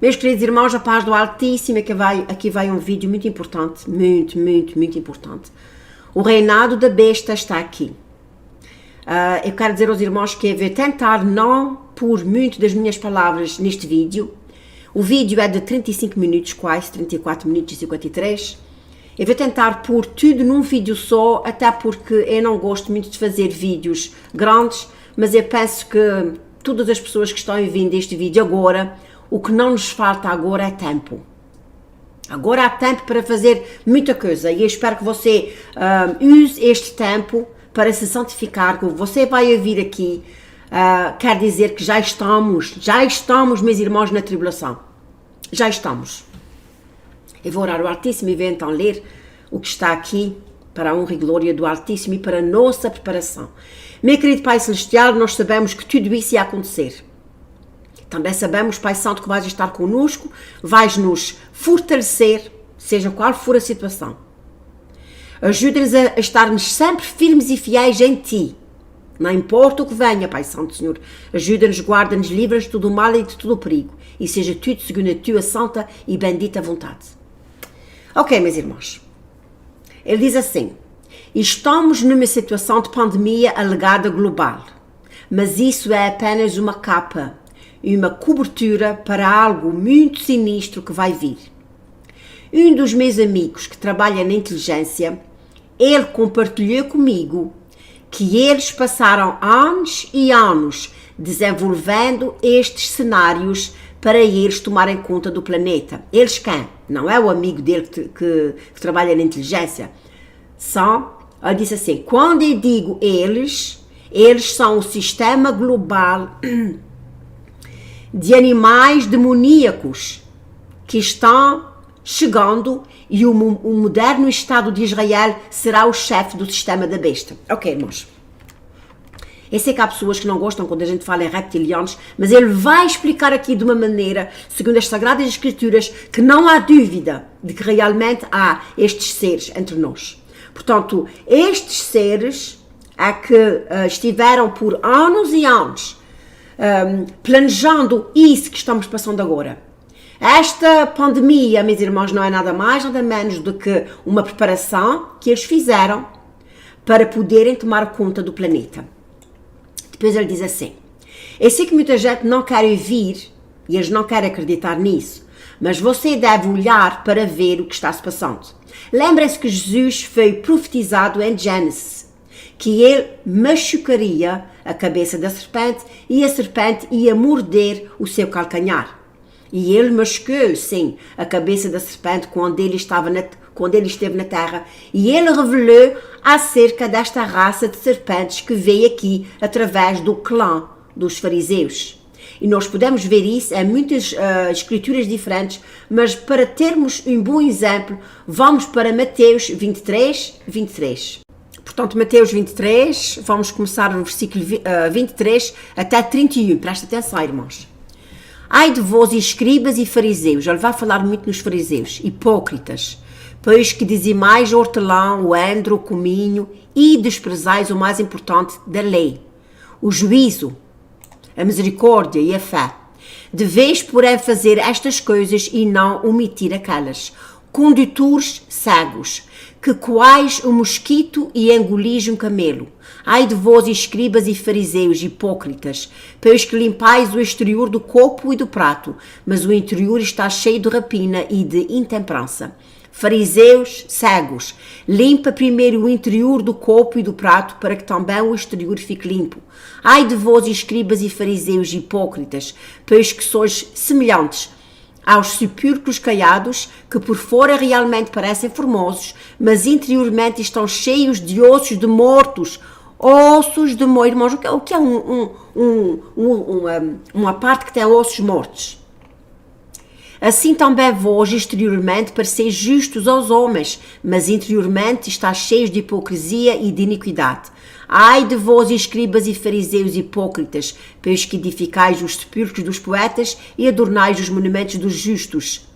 Meus queridos irmãos, a paz do Altíssimo, aqui vai um vídeo muito importante, muito importante. O reinado da besta está aqui. Eu quero dizer aos irmãos que eu vou tentar não pôr muito das minhas palavras neste vídeo. O vídeo é de 35 minutos, quase 34 minutos e 53. Eu vou tentar pôr tudo num vídeo só, até porque eu não gosto muito de fazer vídeos grandes, mas eu penso que todas as pessoas que estão ouvindo este vídeo agora, o que não nos falta agora é tempo. Agora há tempo para fazer muita coisa e eu espero que você use este tempo para se santificar. Que você vai ouvir aqui, quer dizer que já estamos, meus irmãos, na tribulação. Já estamos. Eu vou orar ao Altíssimo e vou então ler o que está aqui para a honra e glória do Altíssimo e para a nossa preparação. Meu querido Pai Celestial, nós sabemos que tudo isso ia acontecer. Também sabemos, Pai Santo, que vais estar conosco, vais nos fortalecer, seja qual for a situação. Ajuda-nos a estarmos sempre firmes e fiéis em Ti. Não importa o que venha, Pai Santo, Senhor. Ajuda-nos, guarda-nos, livra-nos de todo o mal e de todo o perigo. E seja tudo segundo a Tua santa e bendita vontade. Ok, meus irmãos. Ele diz assim: estamos numa situação de pandemia alegada global, mas isso é apenas uma capa e uma cobertura para algo muito sinistro que vai vir. Um dos meus amigos que trabalha na inteligência, ele compartilhou comigo que eles passaram anos e anos desenvolvendo estes cenários para eles tomarem conta do planeta. Eles quem? Não é o amigo dele que trabalha na inteligência. Ele disse assim, quando eu digo eles são o sistema global de animais demoníacos que estão chegando e o moderno Estado de Israel será o chefe do sistema da besta. Ok, irmãos. Eu sei que há pessoas que não gostam quando a gente fala em reptilianos, mas ele vai explicar aqui de uma maneira, segundo as Sagradas Escrituras, que não há dúvida de que realmente há estes seres entre nós. Portanto, estes seres é que estiveram por anos e anos planejando isso que estamos passando agora. Esta pandemia, meus irmãos, não é nada mais, nada menos do que uma preparação que eles fizeram para poderem tomar conta do planeta. Depois ele diz assim, eu sei que muita gente não quer ouvir e eles não querem acreditar nisso, mas você deve olhar para ver o que está se passando. Lembre-se que Jesus foi profetizado em Gênesis, que ele machucaria a cabeça da serpente e a serpente ia morder o seu calcanhar. E ele machucou, sim, a cabeça da serpente quando ele esteve na terra. E ele revelou acerca desta raça de serpentes que veio aqui através do clã dos fariseus. E nós podemos ver isso em muitas escrituras diferentes, mas para termos um bom exemplo, vamos para Mateus 23, 23. Portanto, Mateus 23, vamos começar no versículo 23 até 31. Presta atenção, irmãos. Ai de vós, escribas e fariseus, ele vai falar muito nos fariseus, hipócritas, pois que dizimais o hortelão, o endro, o cominho e desprezais o mais importante da lei, o juízo, a misericórdia e a fé. Deveis, porém, fazer estas coisas e não omitir aquelas. Condutores cegos, que coais o mosquito e engolis um camelo. Ai de vós, escribas e fariseus, hipócritas, pois que limpais o exterior do copo e do prato, mas o interior está cheio de rapina e de intemperança. Fariseus cegos, limpa primeiro o interior do copo e do prato, para que também o exterior fique limpo. Ai de vós, escribas e fariseus, hipócritas, pois que sois semelhantes aos sepulcros caiados, que por fora realmente parecem formosos, mas interiormente estão cheios de ossos de mortos. Ossos de mortos, irmãos, o que é uma parte que tem ossos mortos? Assim também vós exteriormente pareceis justos aos homens, mas interiormente está cheios de hipocrisia e de iniquidade. Ai de vós, escribas e fariseus hipócritas, pois que edificais os sepulcros dos poetas e adornais os monumentos dos justos.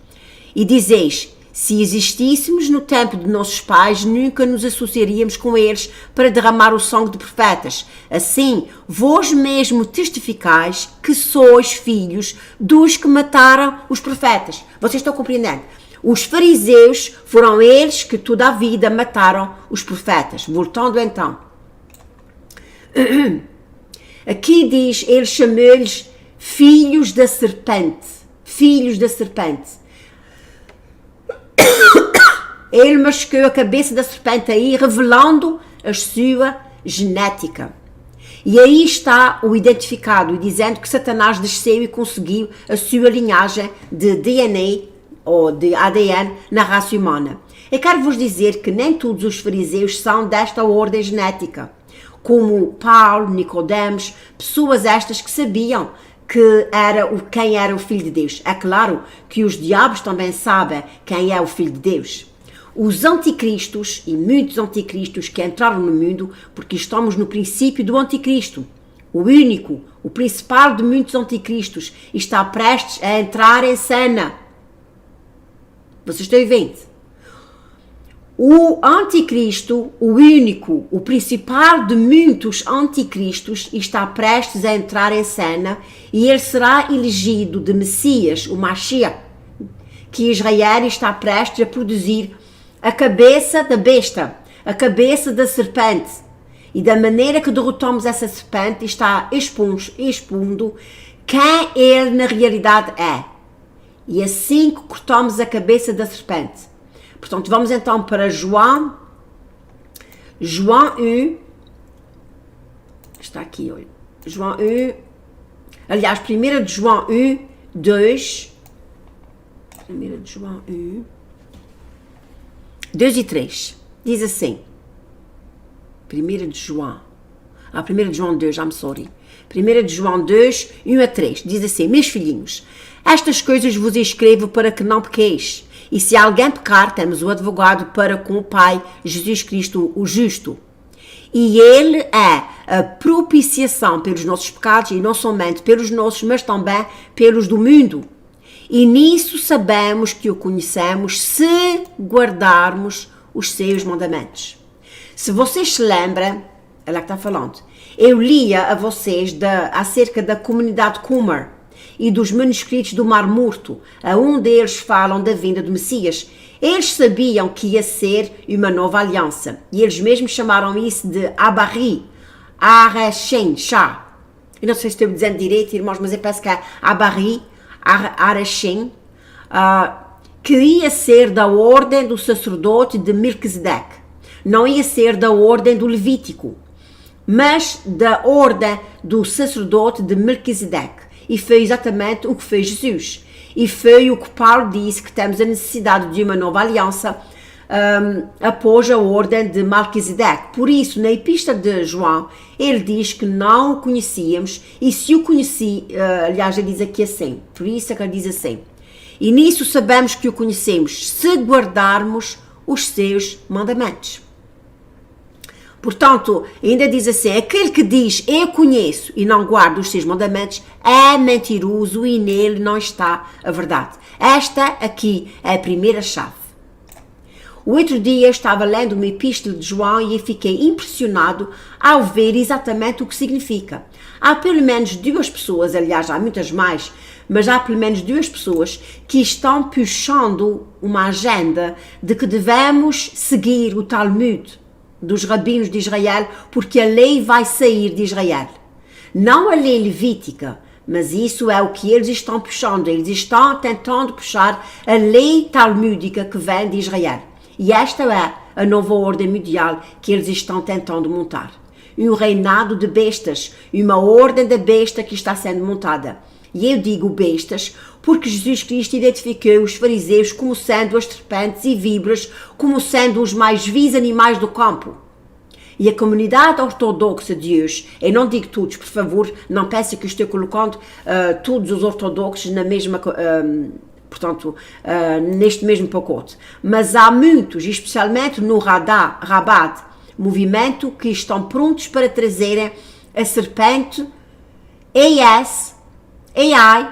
E dizeis, Se existíssemos no tempo de nossos pais, nunca nos associaríamos com eles para derramar o sangue de profetas. Assim, vós mesmo testificais que sois filhos dos que mataram os profetas. Vocês estão compreendendo? Os fariseus foram eles que toda a vida mataram os profetas. Voltando então. Aqui diz, ele chamou-lhes filhos da serpente. Filhos da serpente. Ele mascou a cabeça da serpente aí, revelando a sua genética. E aí está o identificado, dizendo que Satanás desceu e conseguiu a sua linhagem de DNA ou de ADN na raça humana. Eu quero vos dizer que nem todos os fariseus são desta ordem genética, como Paulo, Nicodemos, pessoas estas que sabiam quem era o Filho de Deus. É claro que os diabos também sabem quem é o Filho de Deus. Os anticristos, e muitos anticristos que entraram no mundo, porque estamos no princípio do anticristo, o único, o principal de muitos anticristos, está prestes a entrar em cena. Vocês estão vendo? O anticristo, o único, o principal de muitos anticristos, está prestes a entrar em cena e ele será elegido de Messias, o Mashiach, que Israel está prestes a produzir a cabeça da besta, a cabeça da serpente. E da maneira que derrotamos essa serpente está expondo quem ele na realidade é. E assim que cortamos a cabeça da serpente. Portanto, vamos então para João 1, está aqui, olha, João 1, aliás, 1 de João 1, 2, 1 de João 1, 2 e 3, diz assim, 1 de João 2, I'm sorry, 1 de João 2, 1 a 3, diz assim, meus filhinhos, estas coisas vos escrevo para que não pequeis. E se alguém pecar, temos o advogado para com o Pai, Jesus Cristo, o justo. E ele é a propiciação pelos nossos pecados, e não somente pelos nossos, mas também pelos do mundo. E nisso sabemos que o conhecemos se guardarmos os seus mandamentos. Se vocês se lembram, ela que está falando, eu lia a vocês acerca da comunidade Qumran e dos manuscritos do Mar Morto, onde eles falam da vinda do Messias. Eles sabiam que ia ser uma nova aliança, e eles mesmos chamaram isso de Abari, Areshem, Shah. Eu não sei se estou dizendo direito, irmãos, mas eu penso que é Abari, Areshem, que ia ser da ordem do sacerdote de Melquisedeque. Não ia ser da ordem do Levítico, mas da ordem do sacerdote de Melquisedeque. E foi exatamente o que fez Jesus. E foi o que Paulo disse, que temos a necessidade de uma nova aliança após a ordem de Melquisedeque. Por isso, na Epístola de João, ele diz que não o conhecíamos, e se o conheci, aliás, ele diz aqui assim, por isso é que ele diz assim, e nisso sabemos que o conhecemos, se guardarmos os seus mandamentos. Portanto, ainda diz assim, aquele que diz eu conheço e não guarda os seus mandamentos é mentiroso e nele não está a verdade. Esta aqui é a primeira chave. O outro dia eu estava lendo uma epístola de João e eu fiquei impressionado ao ver exatamente o que significa. Há pelo menos duas pessoas, aliás há muitas mais, mas há pelo menos duas pessoas que estão puxando uma agenda de que devemos seguir o Talmud dos rabinos de Israel, porque a lei vai sair de Israel. Não a lei levítica, mas isso é o que eles estão puxando. Eles estão tentando puxar a lei talmúdica que vem de Israel. E esta é a nova ordem mundial que eles estão tentando montar. Um reinado de bestas, uma ordem da besta que está sendo montada. E eu digo bestas porque Jesus Cristo identificou os fariseus como sendo as serpentes e víboras, como sendo os mais vis animais do campo. E a comunidade ortodoxa de hoje, eu não digo todos, por favor, não pensem que estou colocando todos os ortodoxos na mesma, neste mesmo pacote. Mas há muitos, especialmente no Rabat, movimento, que estão prontos para trazerem a serpente AI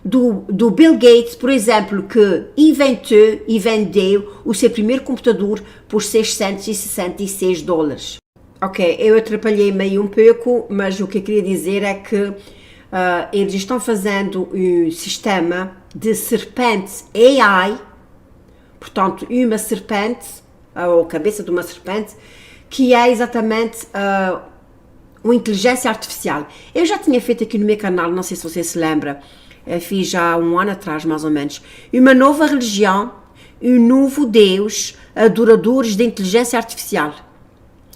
do Bill Gates, por exemplo, que inventou e vendeu o seu primeiro computador por 666 dólares. Ok, eu atrapalhei meio um pouco, mas o que eu queria dizer é que eles estão fazendo um sistema de serpente AI, portanto, uma serpente, ou cabeça de uma serpente, que é exatamente uma inteligência artificial. Eu já tinha feito aqui no meu canal, não sei se você se lembra, fiz já um ano atrás, mais ou menos, uma nova religião, um novo Deus, adoradores de inteligência artificial.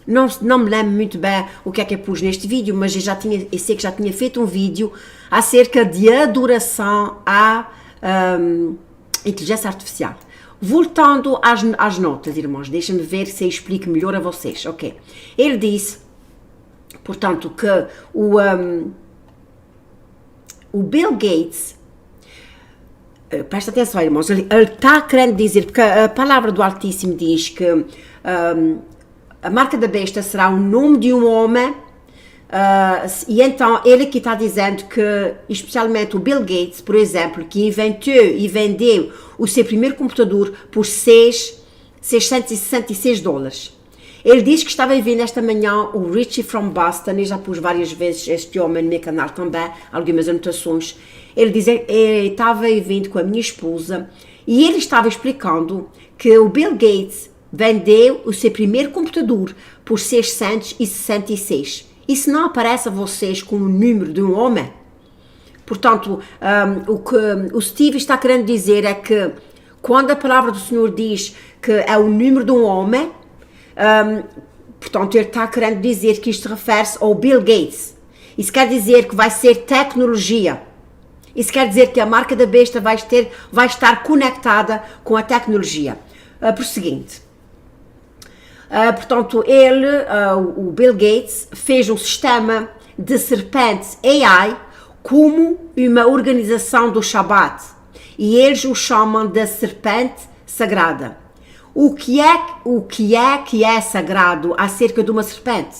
Não me lembro muito bem o que é que eu pus neste vídeo, mas eu sei que já tinha feito um vídeo acerca de adoração à inteligência artificial. Voltando às notas, irmãos, deixem-me ver se eu explico melhor a vocês. Ok, ele disse, portanto, que o Bill Gates, presta atenção, irmãos, ele está querendo dizer, porque a palavra do Altíssimo diz que a marca da besta será o nome de um homem, e então ele aqui está dizendo que, especialmente o Bill Gates, por exemplo, que inventou e vendeu o seu primeiro computador por 666 dólares. Ele diz que estava a ver nesta manhã o Richie from Boston, eu já pus várias vezes este homem no meu canal também, algumas anotações. Ele diz que estava a vir com a minha esposa e ele estava explicando que o Bill Gates vendeu o seu primeiro computador por 666. Isso não aparece a vocês como o número de um homem? Portanto, o que o Steve está querendo dizer é que quando a palavra do Senhor diz que é o número de um homem, portanto, ele está querendo dizer que isto refere-se ao Bill Gates. Isso quer dizer que vai ser tecnologia. Isso quer dizer que a marca da besta vai estar conectada com a tecnologia. Prosseguinte. Portanto, o Bill Gates, fez um sistema de serpentes AI como uma organização do Shabat. E eles o chamam de serpente sagrada. O que é sagrado acerca de uma serpente?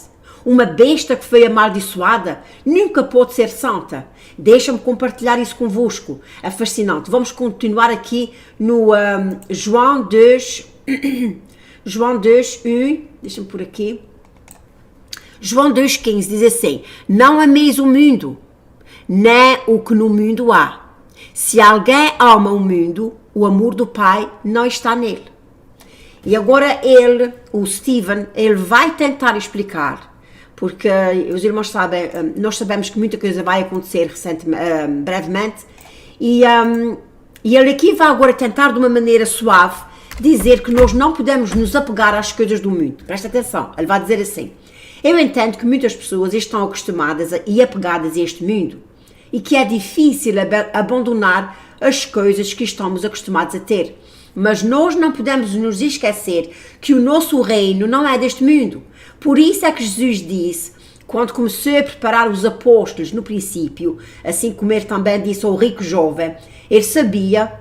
Uma besta que foi amaldiçoada nunca pode ser santa. Deixa-me compartilhar isso convosco. É fascinante. Vamos continuar aqui no João 2, João 2, 1, deixa-me por aqui. João 2,15 diz assim: não ameis o mundo, nem o que no mundo há. Se alguém ama o mundo, o amor do Pai não está nele. E agora o Steven, ele vai tentar explicar, porque os irmãos sabem, nós sabemos que muita coisa vai acontecer brevemente, e ele aqui vai agora tentar de uma maneira suave dizer que nós não podemos nos apegar às coisas do mundo. Presta atenção, ele vai dizer assim: eu entendo que muitas pessoas estão acostumadas e apegadas a este mundo, e que é difícil abandonar as coisas que estamos acostumados a ter. Mas nós não podemos nos esquecer que o nosso reino não é deste mundo. Por isso é que Jesus disse, quando começou a preparar os apóstolos no princípio, assim como ele também disse ao rico jovem, ele sabia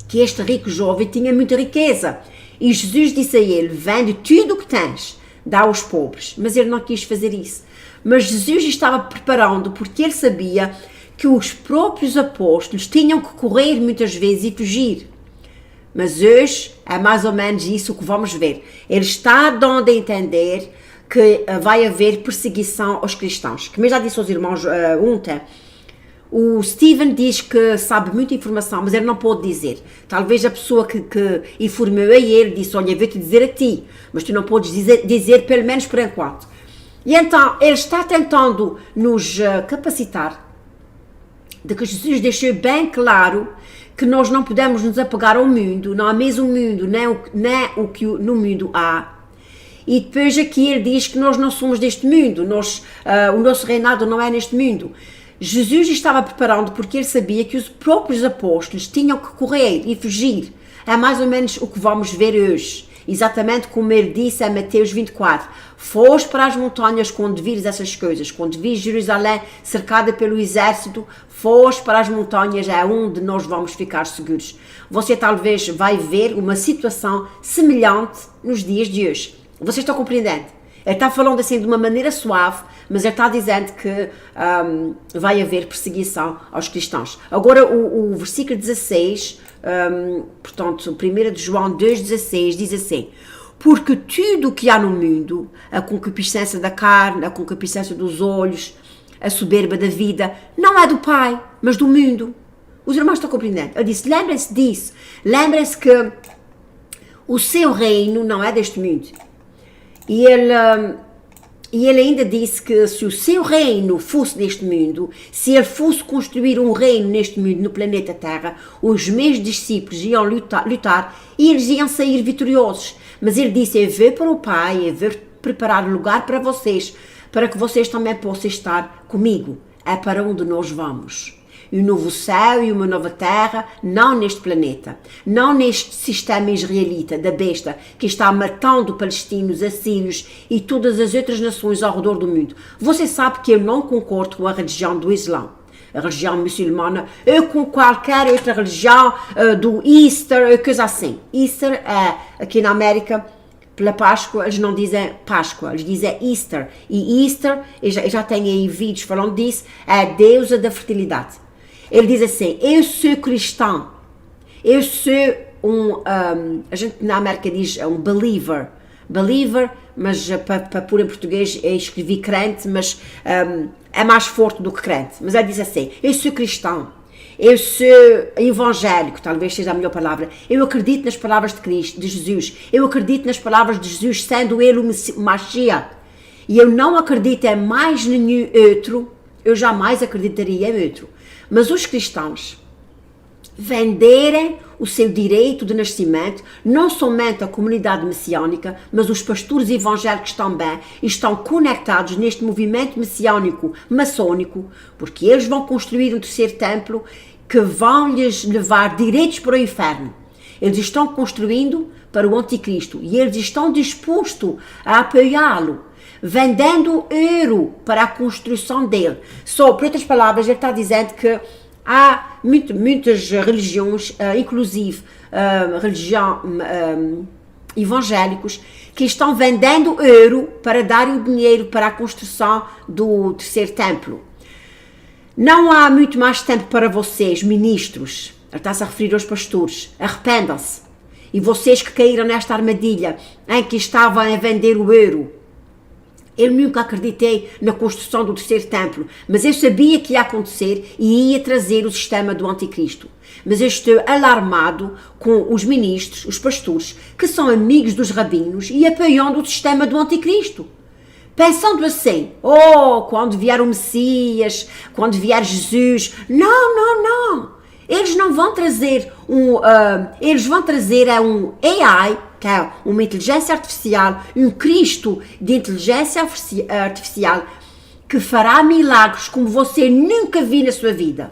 que este rico jovem tinha muita riqueza. E Jesus disse a ele: vende tudo o que tens, dá aos pobres. Mas ele não quis fazer isso. Mas Jesus estava preparando, porque ele sabia que os próprios apóstolos tinham que correr muitas vezes e fugir. Mas hoje é mais ou menos isso que vamos ver. Ele está dando a entender que vai haver perseguição aos cristãos. Como eu já disse aos irmãos ontem, o Steven diz que sabe muita informação, mas ele não pode dizer. Talvez a pessoa que informou a ele disse: olha, eu vou-te dizer a ti, mas tu não podes dizer pelo menos por enquanto. E então ele está tentando nos capacitar de que Jesus deixou bem claro que nós não podemos nos apegar ao mundo, não há mesmo mundo, nem o que no mundo há. E depois aqui ele diz que nós não somos deste mundo, o nosso reinado não é neste mundo. Jesus estava preparando porque ele sabia que os próprios apóstolos tinham que correr e fugir. É mais ou menos o que vamos ver hoje. Exatamente como ele disse em Mateus 24. Foste para as montanhas quando vires essas coisas. Quando vires Jerusalém cercada pelo exército, foste para as montanhas, é onde nós vamos ficar seguros. Você talvez vai ver uma situação semelhante nos dias de hoje. Vocês estão compreendendo? Ele está falando assim de uma maneira suave, mas ele está dizendo que vai haver perseguição aos cristãos. Agora o versículo 16, portanto, 1 de João 2,16 diz assim: porque tudo o que há no mundo, a concupiscência da carne, a concupiscência dos olhos, a soberba da vida, não é do Pai, mas do mundo. Os irmãos estão compreendendo? Ele disse, lembrem-se disso, lembrem-se que o seu reino não é deste mundo. E ele ainda disse que se o seu reino fosse deste mundo, se ele fosse construir um reino neste mundo, no planeta Terra, os meus discípulos iam lutar e eles iam sair vitoriosos. Mas ele disse, eu vou para o Pai, eu vou preparar lugar para vocês, para que vocês também possam estar comigo. É para onde nós vamos. Um novo céu e uma nova terra, não neste planeta, não neste sistema israelita da besta que está matando palestinos, assírios e todas as outras nações ao redor do mundo. Você sabe que eu não concordo com a religião do Islã, a religião muçulmana, ou com qualquer outra religião, do Easter, coisa assim. Easter é, aqui na América, pela Páscoa, eles não dizem Páscoa, eles dizem Easter. E Easter, eu já tenho aí vídeos falando disso, é a deusa da fertilidade. Ele diz assim, eu sou cristão, eu sou a gente na América diz um believer, mas para pôr em português eu escrevi crente, mas é mais forte do que crente. Mas ele diz assim, eu sou cristão, eu sou evangélico, talvez seja a melhor palavra, eu acredito nas palavras de Cristo, de Jesus, eu acredito nas palavras de Jesus sendo ele o Mashiach, e eu não acredito em mais nenhum outro, eu jamais acreditaria em outro. Mas os cristãos venderem o seu direito de nascimento, não somente a comunidade messiânica, mas os pastores evangélicos também estão conectados neste movimento messiânico, maçônico, porque eles vão construir um terceiro templo que vão lhes levar direitos para o inferno. Eles estão construindo para o anticristo e eles estão dispostos a apoiá-lo, vendendo ouro para a construção dele. Só, por outras palavras, ele está dizendo que há muitas religiões, inclusive evangélicos, que estão vendendo ouro para darem o dinheiro para a construção do terceiro templo. Não há muito mais tempo para vocês, ministros, ele está-se a referir aos pastores, arrependam-se. E vocês que caíram nesta armadilha em que estavam a vender o ouro. Eu nunca acreditei na construção do terceiro templo, mas eu sabia que ia acontecer e ia trazer o sistema do anticristo. Mas eu estou alarmado com os ministros, os pastores, que são amigos dos rabinos e apoiando o sistema do anticristo. Pensando assim, quando vier o Messias, quando vier Jesus, não. Eles não vão trazer eles vão trazer um AI, que é uma inteligência artificial, um Cristo de inteligência artificial que fará milagres como você nunca viu na sua vida.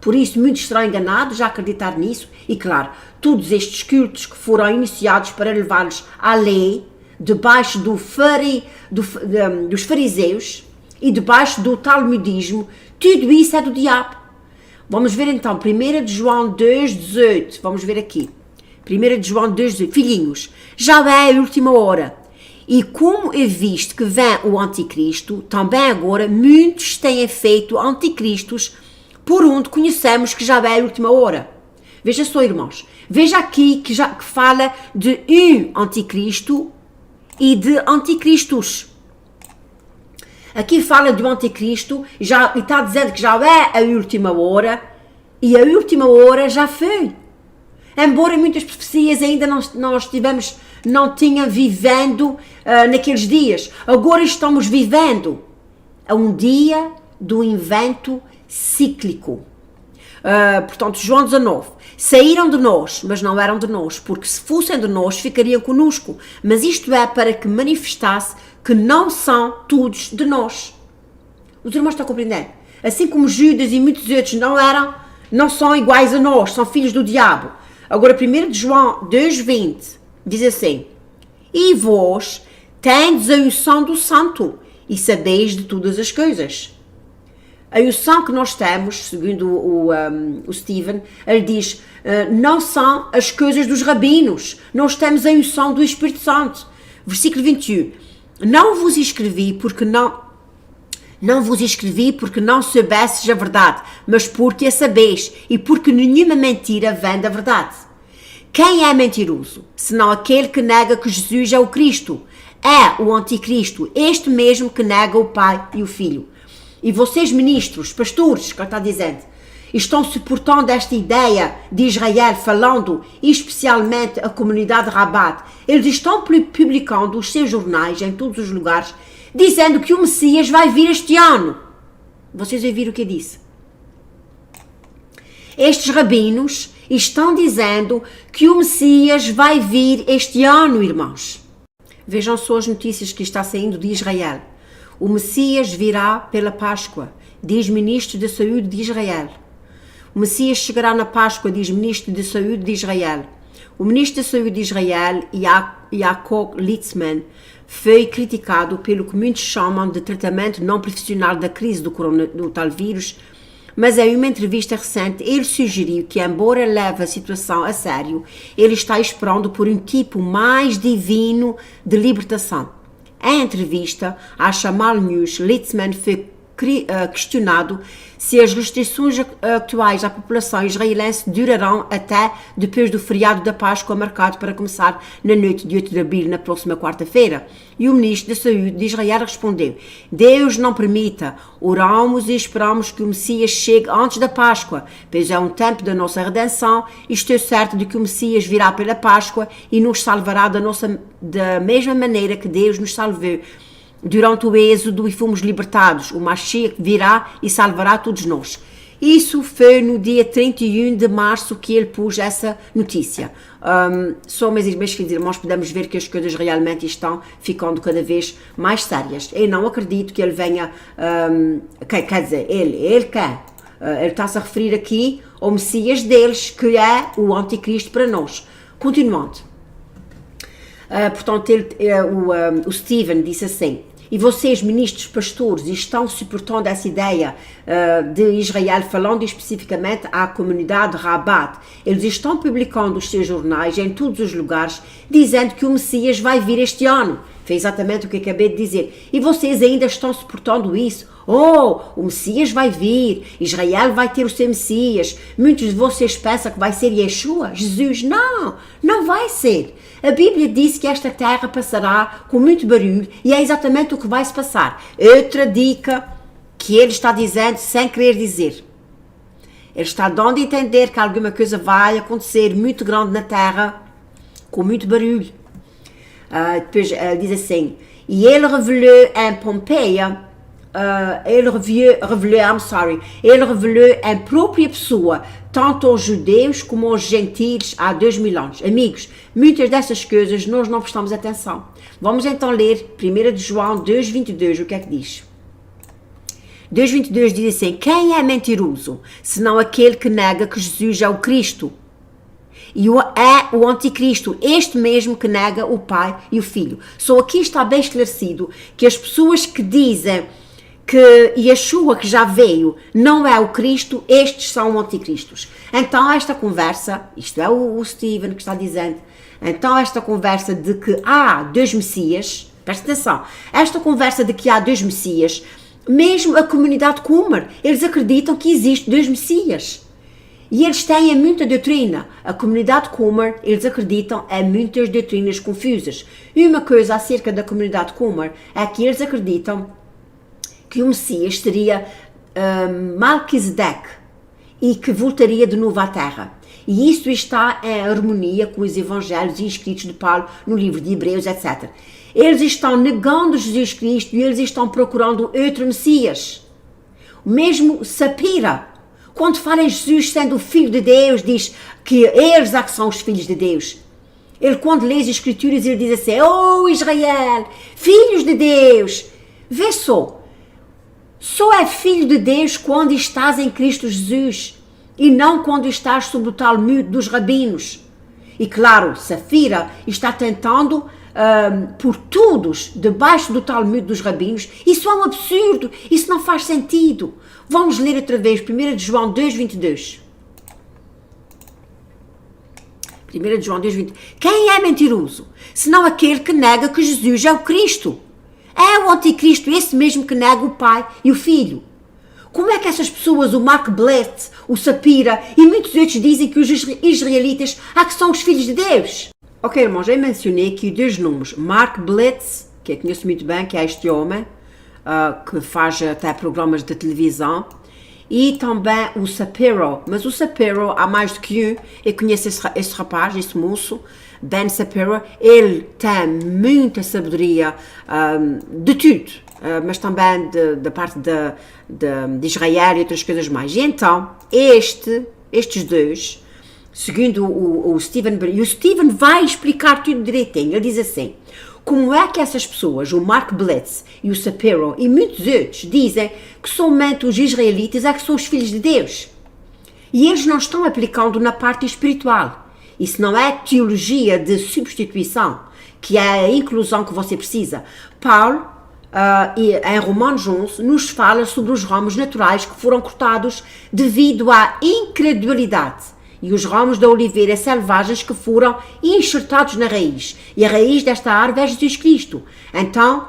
Por isso, muitos serão enganados a acreditar nisso e, claro, todos estes cultos que foram iniciados para levá-los à lei, debaixo dos fariseus e debaixo do talmudismo, tudo isso é do diabo. Vamos ver então, 1 de João 2,18, vamos ver aqui. 1 de João 2,18, filhinhos, já é a última hora. E como é visto que vem o anticristo, também agora muitos têm feito anticristos, por onde conhecemos que já é a última hora. Veja só, irmãos, veja aqui que fala de um anticristo e de anticristos. Aqui fala do anticristo e está dizendo que já é a última hora e a última hora já foi. Embora muitas profecias ainda não tinham vivendo naqueles dias, agora estamos vivendo a um dia do invento cíclico. Portanto, João 19, saíram de nós, mas não eram de nós, porque se fossem de nós ficariam conosco, mas isto é para que manifestasse que não são todos de nós. Os irmãos estão a compreender? Assim como Judas e muitos outros não são iguais a nós, são filhos do diabo. Agora, 1 de João 2,20 diz assim: e vós tendes a unção do Santo e sabeis de todas as coisas. A unção que nós temos, segundo o Stephen, ele diz, não são as coisas dos rabinos, nós temos a unção do Espírito Santo. Versículo 21, não vos escrevi porque não Não vos escrevi porque não soubesses a verdade, mas porque a sabeis, e porque nenhuma mentira vem da verdade. Quem é mentiroso, senão aquele que nega que Jesus é o Cristo? É o anticristo, este mesmo que nega o Pai e o Filho. E vocês, ministros, pastores, que ele está dizendo, estão suportando esta ideia de Israel, falando especialmente a comunidade Rabat. Eles estão publicando os seus jornais em todos os lugares, dizendo que o Messias vai vir este ano. Vocês ouviram o que eu disse? Estes rabinos estão dizendo que o Messias vai vir este ano, irmãos. Vejam só as notícias que está saindo de Israel. O Messias virá pela Páscoa, diz ministro da Saúde de Israel. O Messias chegará na Páscoa, diz ministro da Saúde de Israel. O ministro da Saúde de Israel, Yaakov Litzman, foi criticado pelo que muitos chamam de tratamento não profissional da crise do tal vírus, mas em uma entrevista recente ele sugeriu que, embora leve a situação a sério, ele está esperando por um tipo mais divino de libertação. Em entrevista à Shamal News, Litzman foi questionado se as restrições atuais à população israelense durarão até depois do feriado da Páscoa marcado para começar na noite de 8 de abril, na próxima quarta-feira. E o ministro da Saúde de Israel respondeu: Deus não permita, oramos e esperamos que o Messias chegue antes da Páscoa, pois é um tempo da nossa redenção e estou certo de que o Messias virá pela Páscoa e nos salvará da mesma maneira que Deus nos salvou durante o êxodo e fomos libertados. O Mashiach virá e salvará todos nós. Isso foi no dia 31 de março que ele pôs essa notícia. Só, meus irmãos, podemos ver que as coisas realmente estão ficando cada vez mais sérias. Eu não acredito que ele venha, quer dizer, ele quer. Ele está-se a referir aqui ao Messias deles, que é o anticristo para nós. Continuando. Portanto, o Stephen disse assim: e vocês, ministros, pastores, estão suportando essa ideia de Israel, falando especificamente à comunidade Rabat. Eles estão publicando os seus jornais em todos os lugares, dizendo que o Messias vai vir este ano. Foi exatamente o que acabei de dizer. E vocês ainda estão suportando isso? Oh, o Messias vai vir, Israel vai ter o seu Messias. Muitos de vocês pensam que vai ser Yeshua, Jesus. Não, não vai ser. A Bíblia diz que esta terra passará com muito barulho e é exatamente o que vai se passar. Outra dica que ele está dizendo sem querer dizer. Ele está dando a entender que alguma coisa vai acontecer muito grande na terra, com muito barulho. Depois ele diz assim: e ele revelou em Pompeia, ele revelou em própria pessoa, tanto aos judeus como aos gentios há 2000 anos. Amigos, muitas dessas coisas nós não prestamos atenção. Vamos então ler 1 de João 2,22, o que é que diz? 2,22 diz assim: quem é mentiroso, senão aquele que nega que Jesus é o Cristo? E é o anticristo, este mesmo que nega o Pai e o Filho. Só aqui está bem esclarecido que as pessoas que dizem que Yeshua, que já veio, não é o Cristo, estes são o anticristos. Então esta conversa, isto é o Stephen que está dizendo, então esta conversa de que há dois Messias, presta atenção, esta conversa de que há dois Messias, mesmo a comunidade Qumran, eles acreditam que existe dois Messias. E eles têm muita doutrina. A comunidade Qumran, eles acreditam em muitas doutrinas confusas. E uma coisa acerca da comunidade Qumran é que eles acreditam que o Messias seria Melquisedeque e que voltaria de novo à Terra. E isso está em harmonia com os evangelhos e escritos de Paulo no livro de Hebreus, etc. Eles estão negando Jesus Cristo e eles estão procurando outro Messias. O mesmo Sapira, quando fala em Jesus sendo o Filho de Deus, diz que eles é que são os filhos de Deus. Ele, quando lê as Escrituras, ele diz assim: oh Israel, filhos de Deus. Vê só é filho de Deus quando estás em Cristo Jesus e não quando estás sob o talmud dos rabinos. E claro, Safira está tentando por todos debaixo do talmud dos rabinos. Isso é um absurdo, isso não faz sentido. Vamos ler outra vez 1 de João 2,22. 1 de João 2,22. Quem é mentiroso, senão aquele que nega que Jesus é o Cristo? É o o anticristo, esse mesmo que nega o Pai e o Filho. Como é que essas pessoas, o Mark Blitz, o Sapira e muitos outros dizem que os israelitas que são os filhos de Deus? Ok, irmãos, já mencionei aqui dois nomes. Mark Blitz, que eu conheço muito bem, que é este homem, que faz até programas de televisão, e também o Sapiro. Mas o Sapiro, há mais do que um, eu conheço esse rapaz, esse moço, Ben Sapiro. Ele tem muita sabedoria de tudo, mas também da parte de Israel e outras coisas mais. E então, estes dois, segundo o Stephen, e o Stephen vai explicar tudo direitinho, ele diz assim: como é que essas pessoas, o Mark Blitz e o Sapiro e muitos outros, dizem que somente os israelitas que são os filhos de Deus? E eles não estão aplicando na parte espiritual. Isso não é teologia de substituição, que é a inclusão que você precisa. Paulo, em Romanos 11, nos fala sobre os ramos naturais que foram cortados devido à incredulidade. E os ramos da oliveira selvagens que foram enxertados na raiz. E a raiz desta árvore é Jesus Cristo. Então,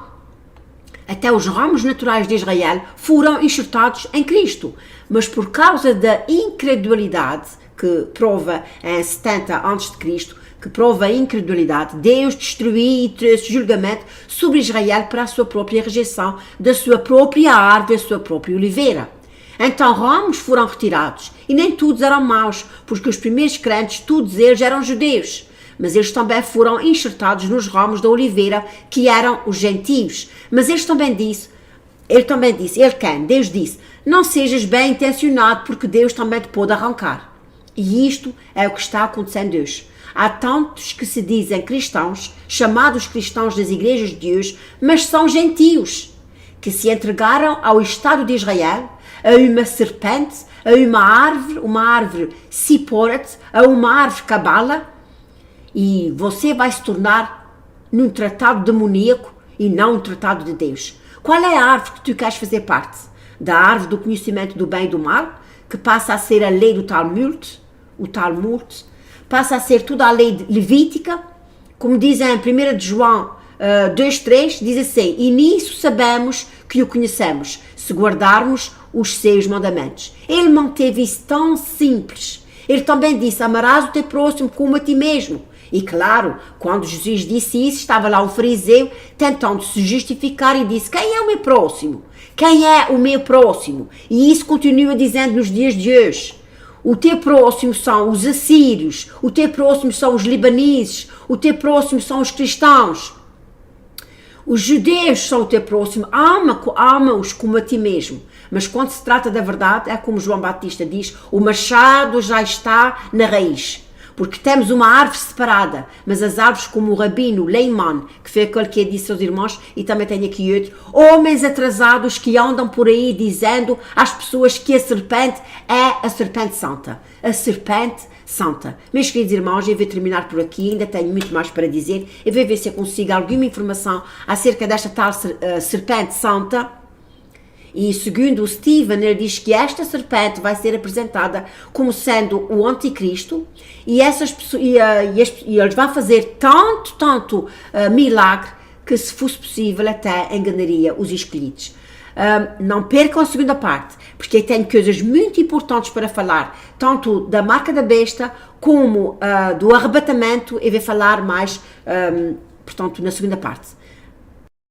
até os ramos naturais de Israel foram enxertados em Cristo. Mas por causa da incredulidade, que prova em 70 a.C., que prova a incredulidade, Deus destruiu e trouxe julgamento sobre Israel para a sua própria rejeição da sua própria árvore, da sua própria oliveira. Então ramos foram retirados, e nem todos eram maus, porque os primeiros crentes, todos eles eram judeus, mas eles também foram enxertados nos ramos da oliveira, que eram os gentios. Mas Deus também disse, Deus disse, não sejas bem intencionado, porque Deus também te pode arrancar. E isto é o que está acontecendo hoje. Há tantos que se dizem cristãos, chamados cristãos das igrejas de Deus, mas são gentios, que se entregaram ao Estado de Israel, a uma serpente, a uma árvore Siporet, a uma árvore cabala, e você vai se tornar num tratado demoníaco e não um tratado de Deus. Qual é a árvore que tu queres fazer parte? Da árvore do conhecimento do bem e do mal, que passa a ser a lei do Talmud, o Talmud, passa a ser toda a lei levítica, como diz em 1 de João 2,3, diz assim: e nisso sabemos que o conhecemos, se guardarmos os seus mandamentos. Ele manteve isso tão simples. Ele também disse: amarás o teu próximo como a ti mesmo. E claro, quando Jesus disse isso, estava lá um fariseu tentando se justificar e disse: quem é o meu próximo? Quem é o meu próximo? E isso continua dizendo nos dias de hoje. O teu próximo são os assírios, o teu próximo são os libaneses, o teu próximo são os cristãos. Os judeus são o teu próximo, ama-os como a ti mesmo. Mas quando se trata da verdade, é como João Batista diz, o machado já está na raiz. Porque temos uma árvore separada, mas as árvores como o Rabino Leiman, que foi aquele que disse aos irmãos, e também tenho aqui outro, homens atrasados que andam por aí dizendo às pessoas que a serpente é a serpente santa. A serpente santa. Meus queridos irmãos, eu vou terminar por aqui, ainda tenho muito mais para dizer, eu vou ver se eu consigo alguma informação acerca desta tal serpente santa. E segundo o Stephen, ele diz que esta serpente vai ser apresentada como sendo o anticristo, e essas pessoas, e eles vão fazer tanto milagre que, se fosse possível, até enganaria os escolhidos. Não percam a segunda parte, porque eu tenho coisas muito importantes para falar, tanto da marca da besta como do arrebatamento. Eu vou falar mais, portanto, na segunda parte.